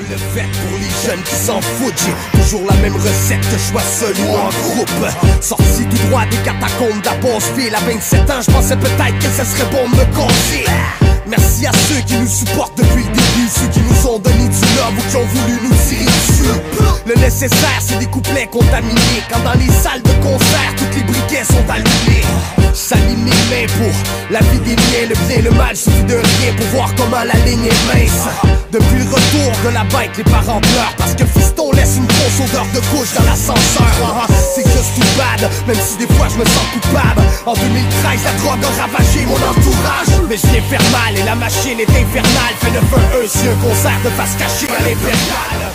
le fait pour les jeunes qui s'en foutent. J'ai toujours la même recette, que je sois seul ou en groupe. Sorti tout droit des catacombes de la Basse-Ville. À 27 ans, je pensais peut-être que ce serait bon de me confier. Merci à ceux qui nous supportent depuis le début, ceux qui nous ont donné du love ou qui ont voulu nous tirer dessus. Le nécessaire, c'est des couplets contaminés. Quand dans les salles de concert, toutes les briquets sont allumés. J'aligne mes mains pour la vie des miens. Le bien et le mal suffit de rien pour voir comment la ligne est mince. Depuis le retour de la bike, les parents pleurent parce que fiston laisse une grosse odeur de couche dans l'ascenseur. C'est just too bad, même si des fois je me sens coupable. En 2013, la drogue a ravagé mon entourage. Mais je viens faire mal et la machine est infernale. Fais 9-1-1 si un concert de face cachée à l'impériale.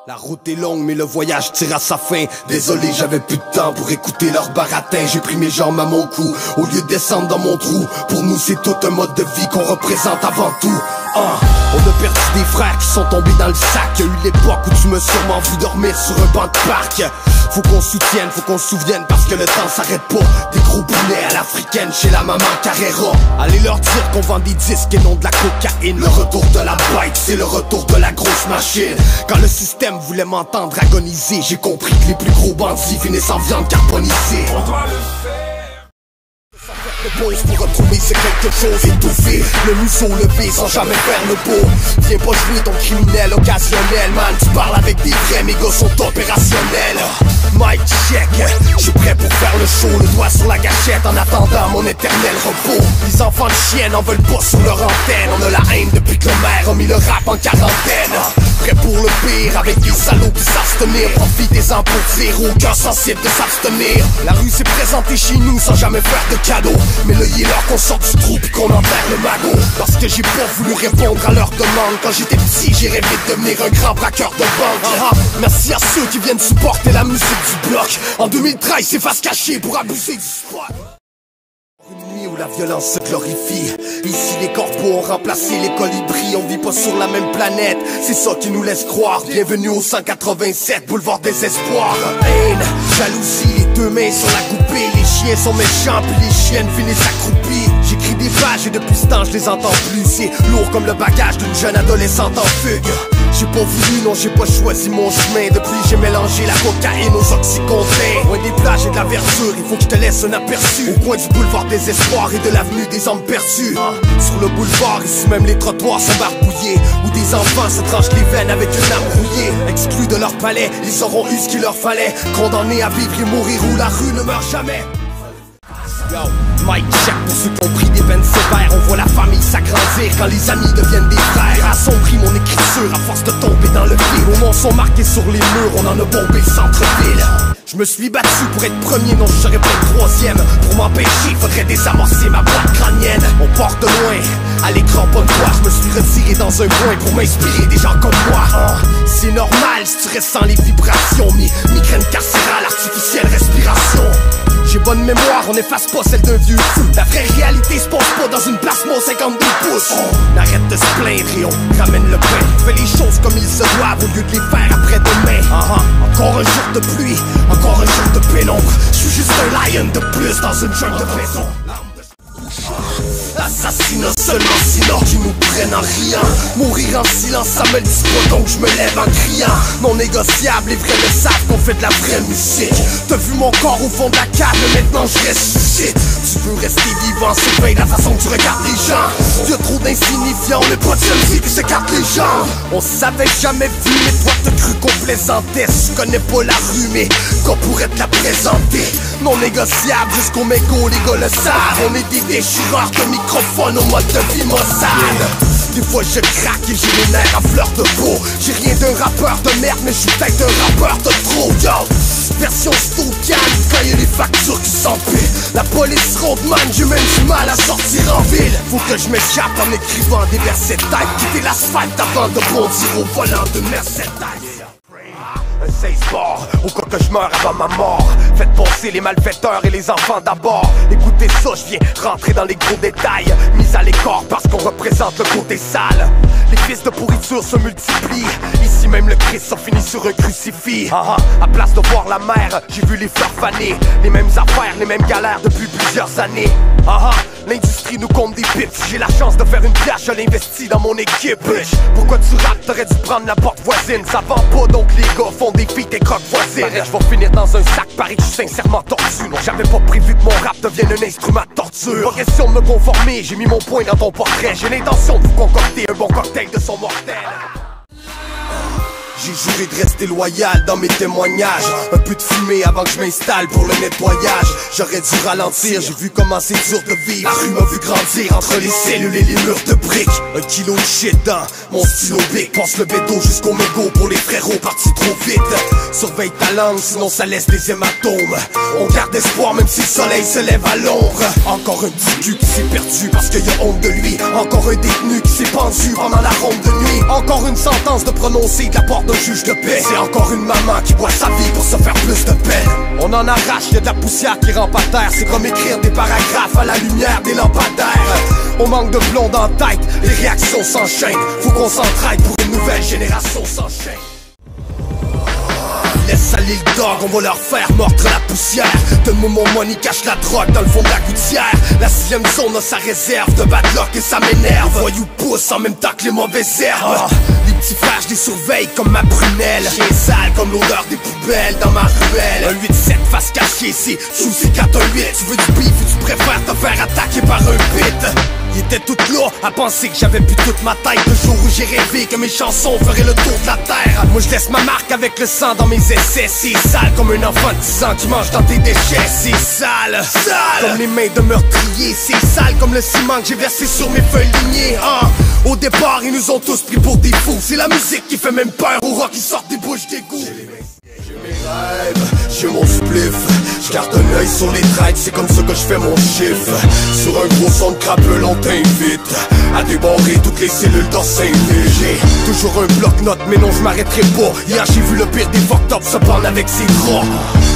La route est longue mais le voyage tire à sa fin. Désolé j'avais plus de temps pour écouter leur baratin. J'ai pris mes jambes à mon cou au lieu de descendre dans mon trou. Pour nous c'est tout un mode de vie qu'on représente avant tout. On a perdu des frères qui sont tombés dans le sac. Y'a eu l'époque où tu m'as sûrement vu dormir sur un banc de parc. Faut qu'on soutienne, faut qu'on se souvienne parce que le temps s'arrête pas. Des gros poulets à l'africaine chez la maman Carrera. Allez leur dire qu'on vend des disques et non de la cocaïne. Le retour de la bike, c'est le retour de la grosse machine. Quand le système voulait m'entendre agoniser, j'ai compris que les plus gros bandits finissent en viande carbonisée. On doit le faire. Pour retrouver c'est quelque chose étouffé. Le museau levé sans jamais faire le beau. Viens pas jouer ton criminel occasionnel. Man, tu parles avec des vrais, mes gars sont opérationnels. Mike check, j'suis prêt pour faire le show. Le doigt sur la gâchette en attendant mon éternel repos. Les enfants de chiennes en veulent pas sur leur antenne. On a la haine depuis que le maire a mis le rap en quarantaine. Prêt pour le pire avec des salauds qui savent se tenir. Profitez-en pour dire aucun sensible de s'abstenir. La rue s'est présentée chez nous sans jamais faire de cadeau. Mais là il est l'heure qu'on sorte du trou pis qu'on enterre le magot. Parce que j'ai pas voulu répondre à leurs demandes. Quand j'étais petit j'ai rêvé de devenir un grand braqueur de banque. Merci à ceux qui viennent supporter la musique du bloc. En 2013 c'est face cachée pour abuser du spot. Une nuit où la violence se glorifie. Ici les corbeaux ont remplacé les colibris. On vit pas sur la même planète, c'est ça qui nous laisse croire. Bienvenue au 187, boulevard des espoirs. Haine, jalousie, les deux mains sur la coupée. Les chiens sont méchants puis les chiennes finissent accroupies. J'écris des pages et depuis ce temps je les entends plus. C'est lourd comme le bagage d'une jeune adolescente en fugue. J'ai pas voulu, non j'ai pas choisi mon chemin. Depuis j'ai mélangé la cocaïne aux oxycontins. Loin des plages et de la verdure, il faut que je te laisse un aperçu. Au coin du boulevard des espoirs et de l'avenue des hommes perdus. Sur le boulevard, ici même les trottoirs sont barbouillés. Où des enfants se tranchent les veines avec une arme rouillée. Exclus de leur palais, ils auront eu ce qu'il leur fallait. Condamnés à vivre et mourir où la rue ne meurt jamais. Yo, Mike check pour ceux qui ont pris des peines sévères. On voit la famille s'agrandir quand les amis deviennent des frères. Assombrit mon écriture à force de tomber dans le vide. Nos noms sont marqués sur les murs, on en a bombé le centre-ville. Je me suis battu pour être premier, non je serais pas le troisième. Pour m'empêcher, faudrait désamorcer ma boîte crânienne. On part de loin, à l'écran pas de toi. Je me suis retiré dans un coin pour m'inspirer des gens comme moi. C'est normal si tu restes sans les vibrations. Migraine carcérale, artificielle respiration. J'ai bonne mémoire, on efface pas celle d'un vieux fou. La vraie réalité se passe pas dans une plasma 52 pouces. On arrête de se plaindre et on ramène le pain. Fais les choses comme ils se doivent au lieu de les faire après-demain. Encore un jour de pluie, encore un jour de pénombre. Je suis juste un lion de plus dans une jungle de béton. Assassinat seulement sinon qui nous prennent en riant. Mourir en silence ça me le dit pas donc je me lève en criant. Non négociable, les vrais le savent qu'on fait de la vraie musique. T'as vu mon corps au fond de la cave, mais maintenant je ressuscite. Tu veux rester vivant, surveille la façon que tu regardes les gens. Y'a trop d'insignifiants, le pas de vie qui s'écarte les gens. On s'avait jamais vu, mais toi t'as cru qu'on plaisantait. Tu connais pas la rue, mais qu'on pourrait te la présenter. Non négociable jusqu'au mégot, les gars le savent. On est des déchireurs de microphone au mode de vie Mossad. Des fois je craque et j'ai les nerfs à fleur de peau. J'ai rien d'un rappeur de merde, mais je suis peut-être un rappeur de trop. Yo, version Stokan, quand y'a les factures qui s'empilent. La police roadman, j'ai même du mal à sortir en ville. Faut que je m'échappe en écrivant des versets taille. Quitter l'asphalte avant de bondir au volant de Mercedes. Un 16 bords, au cas que je meurs avant ma mort. Faites passer les malfaiteurs et les enfants d'abord. Écoutez ça, je viens rentrer dans les gros détails. Mis à l'écart parce qu'on représente le côté sale. Les fils de pourriture se multiplient. Ici même le Christ a fini sur un crucifix. À place de voir la mer, j'ai vu les fleurs faner. Les mêmes affaires, les mêmes galères depuis plusieurs années. L'industrie nous compte des pips. Si j'ai la chance de faire une pièce, je l'investis dans mon équipe. Pourquoi tu rappes? T'aurais dû prendre la porte voisine. Ça vend pas donc les gars font des feats et croques voisines. Pareil, je vais finir dans un sac, pareil que je suis sincèrement tordu. Non, j'avais pas prévu que mon rap devienne un instrument de torture. Pas question de me conformer, j'ai mis mon point dans ton portrait. J'ai l'intention de vous concocter un bon cocktail de son mortel. J'ai juré de rester loyal dans mes témoignages. Un peu de fumée avant que je m'installe pour le nettoyage. J'aurais dû ralentir, j'ai vu comment c'est dur de vivre. La rue m'a vu grandir entre les cellules et les murs de briques. 1 kilo de shit dans mon stylo bic. Passe le bédo jusqu'au mégot pour les frérots partis trop vite. Surveille ta langue sinon ça laisse des hématomes. On garde espoir même si le soleil se lève à l'ombre. Encore un petit cul qui s'est perdu parce qu'il y a honte de lui. Encore un détenu qui s'est pendu pendant la ronde de nuit. Encore une sentence de prononcer de la porte d'un juge de paix. C'est encore une maman qui boit sa vie pour se faire plus de peine. On en arrache, y'a de la poussière qui rampe à terre. C'est comme écrire des paragraphes à la lumière des lampadaires. On manque de plomb dans la tête, les réactions s'enchaînent. Faut qu'on s'entraide pour une nouvelle génération s'enchaîne. Laisse aller le dog, on va leur faire mordre la poussière. Donne-moi mon money, cache la drogue dans le fond de la gouttière. La 6ème zone a sa réserve de bad luck et ça m'énerve. Voyou pousse en même temps que les mauvaises herbes. Les petits frères, je les surveille comme ma prunelle. Chien sale comme l'odeur des poubelles dans ma ruelle. Un 8-7 face cachée, c'est sous c'est 4-1-8. Tu veux du beef ou tu préfères te faire attaquer par un pit? Il était tout là à penser que j'avais plus toute ma tête. Le jour où j'ai rêvé que mes chansons feraient le tour de la terre. Moi je laisse ma marque avec le sang dans mes essais. C'est sale comme un enfant de 10 ans qui mange dans tes déchets. C'est sale, sale comme les mains de meurtrier. C'est sale comme le ciment que j'ai versé sur mes feuilles lignées. Au départ ils nous ont tous pris pour des fous. C'est la musique qui fait même peur aux rocs qui sortent des bouches d'égout. J'ai mes rêves, j'ai mon spliff. J'garde un œil sur les trades, c'est comme ça que je fais mon chiffre. Sur un gros son de crapule, on t'invite à débarrer toutes les cellules dans Saint-Ville. J'ai toujours un bloc-notes, mais non je m'arrêterai pas. Hier j'ai vu le pire des fucked up se prendre avec ses draps.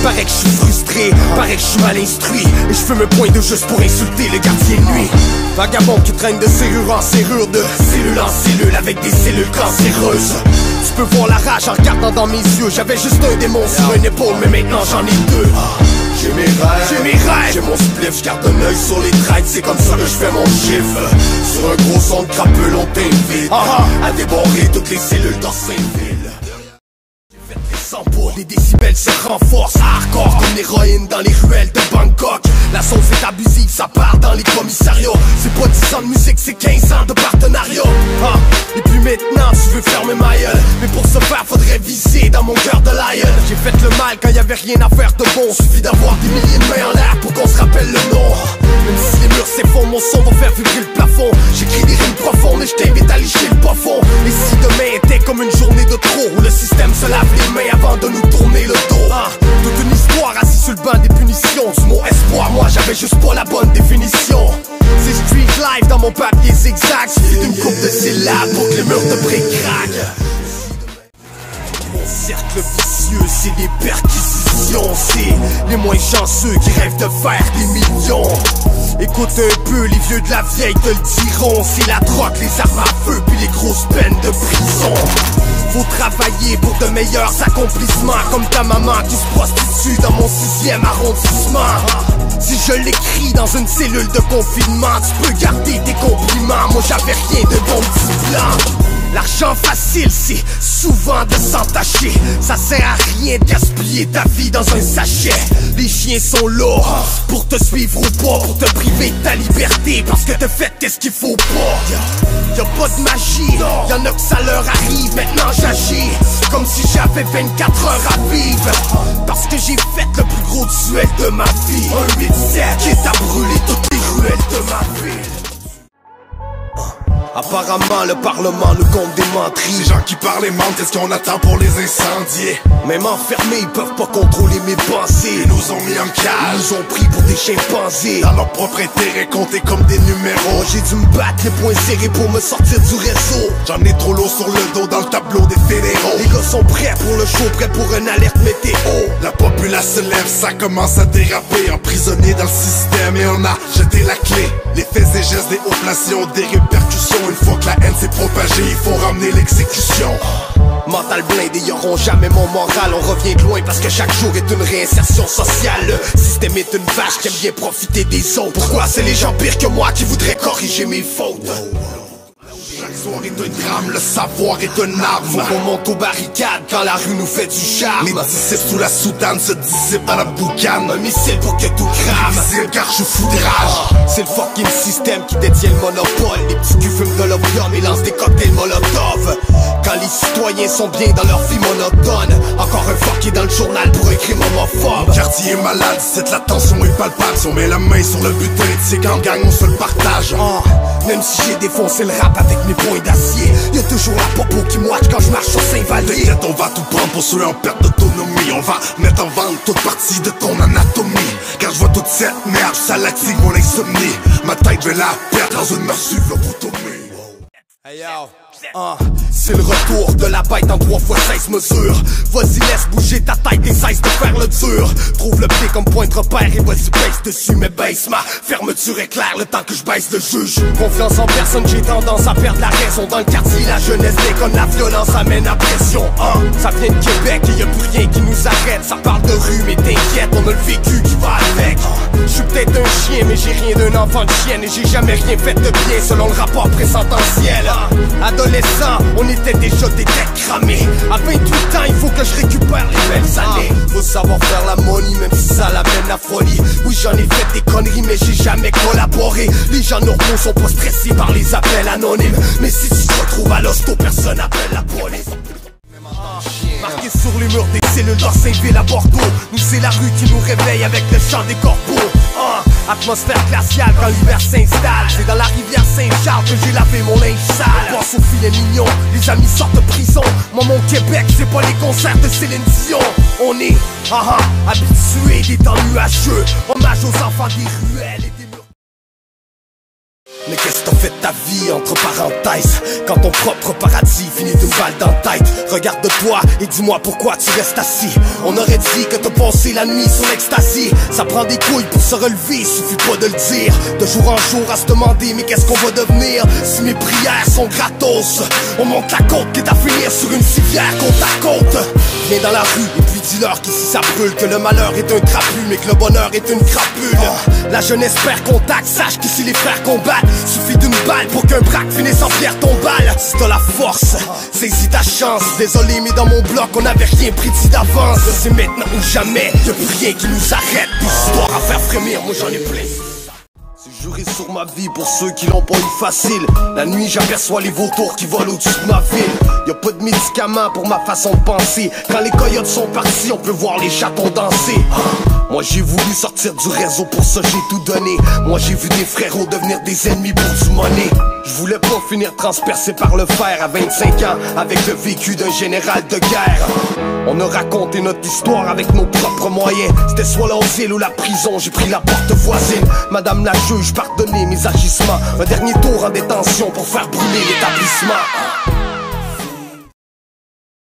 Paraît que je suis frustré, paraît que je suis mal instruit. Et je fais mes points de juste pour insulter le gardien de nuit. Vagabond qui traîne de serrure en serrure, de cellule en cellule avec des cellules cancéreuses. Tu peux voir la rage en regardant dans mes yeux. J'avais juste un démon sur une épaule, mais maintenant j'en ai deux. J'ai mes rêves, j'ai mon spliff, j'garde un œil sur les trades, c'est comme ça que je fais mon chiffre. Sur un gros son de crapule, on t'invite à débarrer toutes les cellules dans Saint-Ville. J'ai fait les 100 pour les décibels se renforcent. Hardcore comme l'héroïne dans les ruelles de Bangkok. La sauce est abusive, ça part dans les commissariats. C'est pas 10 ans de musique, c'est 15 ans de partenariat. Et puis maintenant tu veux fermer ma gueule, mais pour ce faire faudrait viser dans mon cœur de lion. J'ai fait le mal quand y'avait rien à faire de bon. Suffit d'avoir des milliers de mains en l'air pour qu'on se rappelle le nom. Même si les murs s'effondrent, mon son va faire vibrer le plafond. J'écris des rimes profondes et je t'invite à licher le profond. Et si demain était comme une journée de trop, où le système se lave les mains avant de nous tourner le dos. Toute une histoire assise sur le banc des punitions. Du mot espoir, moi j'avais juste pas la bonne définition. C'est street life dans mon papier zigzag. Suffit d'une coupe de syllabes pour que les murs de briques craquent. Mon cercle vicieux, c'est des perquisitions. C'est les moins chanceux qui rêvent de faire des millions. Écoute un peu, les vieux de la vieille te le diront. C'est la drogue, les armes à feu, puis les grosses peines de prison. Faut travailler pour de meilleurs accomplissements. Comme ta maman qui se prostitue dans mon 6e arrondissement. Si je l'écris dans une cellule de confinement, tu peux garder tes compliments. Moi j'avais rien de bon petit plan. L'argent facile, c'est souvent de s'entacher. Ça sert à rien de gaspiller ta vie dans un sachet. Les chiens sont là pour te suivre ou pas, pour te priver de ta liberté, parce que t'as fait qu'est-ce qu'il faut pas. Y'a pas de magie, y'en a que ça leur arrive. Maintenant j'agis comme si j'avais 24 heures à vivre, parce que j'ai fait le plus gros duel de ma vie. Un 8-7 qui est à brûler toutes les ruelles de ma ville. Apparemment le parlement nous compte des menteries. Ces gens qui parlent et mentent, qu'est-ce qu'on attend pour les incendier? Même enfermés, ils peuvent pas contrôler mes pensées. Ils nous ont mis en cage, ils nous ont pris pour des chimpanzés. Dans leur propre intérêt, comptés comme des numéros. J'ai dû me battre les poings serrés pour me sortir du réseau. J'en ai trop l'eau sur le dos dans le tableau des fédéraux. Les gars sont prêts pour le show, prêts pour une alerte météo. La populace se lève, ça commence à déraper. Emprisonné dans le système et on a jeté la clé. Les faits et gestes des hauts placés ont des répercussions. Une fois que la haine s'est propagée, il faut ramener l'exécution. Mental blindé, ils auront jamais mon moral. On revient de loin parce que chaque jour est une réinsertion sociale. Le système est une vache qui aime bien profiter des autres. Pourquoi c'est les gens pires que moi qui voudraient corriger mes fautes? Chaque soir est un drame, le savoir est une arme. Faut qu'on monte aux barricades quand la rue nous fait du charme. Les disciples sous la soutane se dissipent dans la boucane. Un missile pour que tout crame. Missile car je suis fou de rage. C'est le fucking système qui détient le monopole. Les petits culs fument de l'opium et lancent des cocktails molotov. Quand les citoyens sont bien dans leur vie monotone. Encore un fuck qui est dans le journal pour un crime homophobe. Mon quartier est malade, c'est la tension est palpable. Si on met la main sur le butin, c'est qu'en gang on se le partage. Même si j'ai défoncé le rap avec mes poings d'acier, y'a toujours la popo qui moite quand je marche sur Saint-Vallier. T'inquiète, on va tout prendre pour ceux en perte d'autonomie. On va mettre en vente toute partie de ton anatomie. Car je vois toute cette merde, ça l'active mon insomnie. Ma tête je vais la perdre dans une massue lobotomie. Hey yo, c'est le retour de la bête en 3x16 mesures. Vas-y laisse bouger ta tête et cesse de faire le dur. Trouve le pied comme point de repère et vas-y baisse dessus. Mais baisse ma fermeture éclaire le temps que je baisse le juge. Confiance en personne, j'ai tendance à perdre la raison. Dans le quartier la jeunesse déconne, la violence amène à pression. Ça vient de Québec et y'a plus rien qui nous arrête. Ça parle de rue mais t'inquiète, on a le vécu qui va avec. Je suis peut-être un chien mais j'ai rien d'un enfant de chienne. Et j'ai jamais rien fait de bien selon le rapport présententiel. Adolescent, on était déjà des têtes cramées. À 28 ans, il faut que je récupère les belles années. Faut savoir faire la money, même si ça l'amène à folie. Oui, j'en ai fait des conneries, mais j'ai jamais collaboré. Les gens normaux sont pas stressés par les appels anonymes. Mais si tu te retrouves à l'hosto, personne appelle la police. Marqué sur les murs des cellules dans Saint-Ville à Bordeaux. Nous c'est la rue qui nous réveille avec le chant des corbeaux. Atmosphère glaciale quand l'hiver s'installe. C'est dans la rivière Saint-Charles que j'ai lavé mon linge sale. Pense au filet mignon, les amis sortent de prison. Moi mon Québec c'est pas les concerts de Céline Dion. On est habitués des temps nuageux. Hommage aux enfants des ruelles et des murs. Mais qu'est-ce que t'as fait de ta vie entre parenthèses? Quand ton propre paradis finit d'une balle dans la tête. Regarde-toi et dis-moi pourquoi tu restes assis. On aurait dit que t'as passé la nuit sur l'ecstasy. Ça prend des couilles pour se relever, suffit pas de le dire. De jour en jour à se demander mais qu'est-ce qu'on va devenir si mes prières sont gratos. On monte la côte quitte à finir sur une civière côte à côte. Viens dans la rue et puis dis-leur qu'ici ça brûle. Que le malheur est un trapu mais que le bonheur est une crapule. La jeunesse perd contact, sache qu'ici les frères combattent. Suffit d'une balle pour qu'un braque finisse en pierre tombale. Si t'as la force, saisis ta chance. Désolé mais dans mon bloc on avait rien prédit d'avance. C'est maintenant ou jamais, y'a plus rien qui nous arrête. Plus d'histoires à faire frémir, moi j'en ai plein. C'est juré sur ma vie pour ceux qui l'ont pas eu facile. La nuit j'aperçois les vautours qui volent au-dessus de ma ville. Y'a pas de médicaments pour ma façon de penser. Quand les coyotes sont partis on peut voir les chatons danser. Moi j'ai voulu sortir du réseau, pour ça j'ai tout donné. Moi j'ai vu des frérots devenir des ennemis pour du money. Je voulais pas finir transpercé par le fer à 25 ans avec le vécu d'un général de guerre. On a raconté notre histoire avec nos propres moyens. C'était soit l'asile ou la prison, j'ai pris la porte voisine. Madame la juge, pardonnez mes agissements. Un dernier tour en détention pour faire brûler l'établissement.